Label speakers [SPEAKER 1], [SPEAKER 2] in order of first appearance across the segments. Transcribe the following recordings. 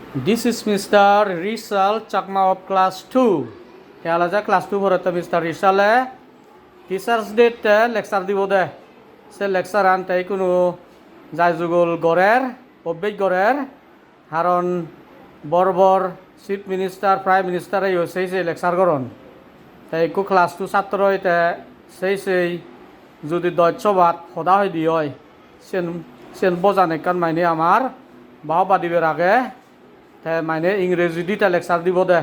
[SPEAKER 1] This is Mr Richal Chakma of class 2. Kaya aja class 2 phorat Mr Richal Teachers Day lecture dibo de. Se lecture an tai kuno jai jugol gorer, obbek gorer, haron borbor chief minister, prime minister ayo sei lecture goron. Tai ku class 2 ছাত্র ite sei যদি দৈত্যবাদ সদা হই দি হয় সেন বোঝানে কান মাইনে আমার বাহবা দিবের আগে তে মাইনে ইংরেজি দিতে লেকচার দিব দে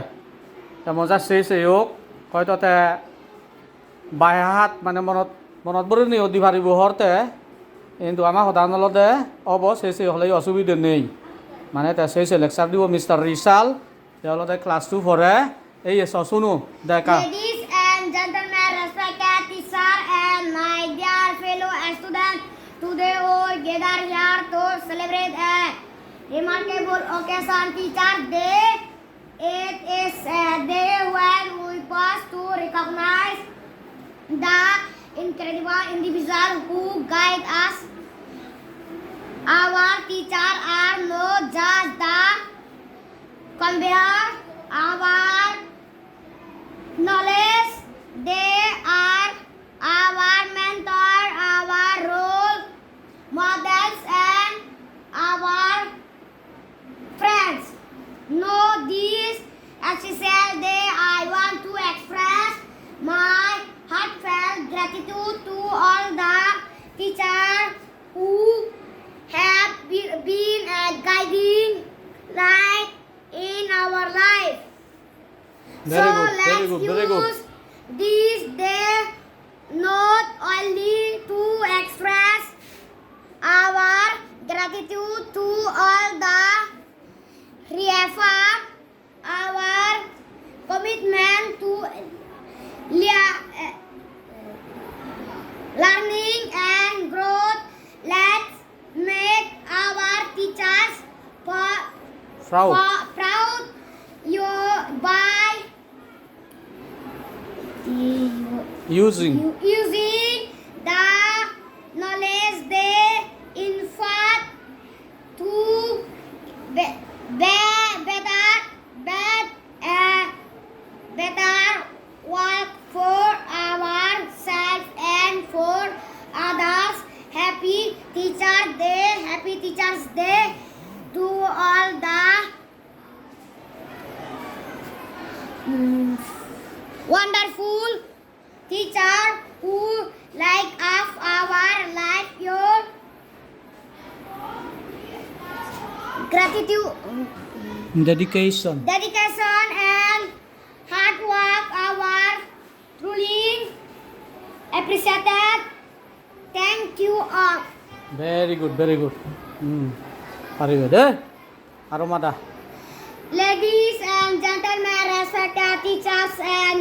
[SPEAKER 1] তে মজা সেই হোক হয়তো তে বাইহাত মানে মনত বরে নি দি পারিব হরতে কিন্তু আমার সদা নলদে অব সেই হলে অসুবিধা নেই মানে তে সেই লেকচার দিব মিস্টার রিচাল তেওঁলোকে ক্লাস 2 পড়ে এই শুনো দেখা
[SPEAKER 2] Ladies and gentlemen, respected teacher and my dear fellow students, today we gather here to celebrate a remarkable occasion, Teachers Day. It is a day when we pause to recognize the incredible individuals who guide us. Our teachers are not just the conveyors of our knowledge, they are our mentor, our role models, and our friends. Know this essential day, I want to express my heartfelt gratitude to all the teachers who have been a guiding light in our life.
[SPEAKER 1] Very good.
[SPEAKER 2] Use this day not only to express our gratitude to all the reaffirm our commitment to learning and growth. Let's make our teachers proud by
[SPEAKER 1] using
[SPEAKER 2] the knowledge they impart to better work for ourselves and for others. Happy Teachers Day to all the wonderful teacher who light up our life. Your gratitude,
[SPEAKER 1] dedication
[SPEAKER 2] and hard work are truly appreciated. Thank you all.
[SPEAKER 1] very good পারিবে দে আর মাদা
[SPEAKER 2] Ladies and gentlemen, respected teachers and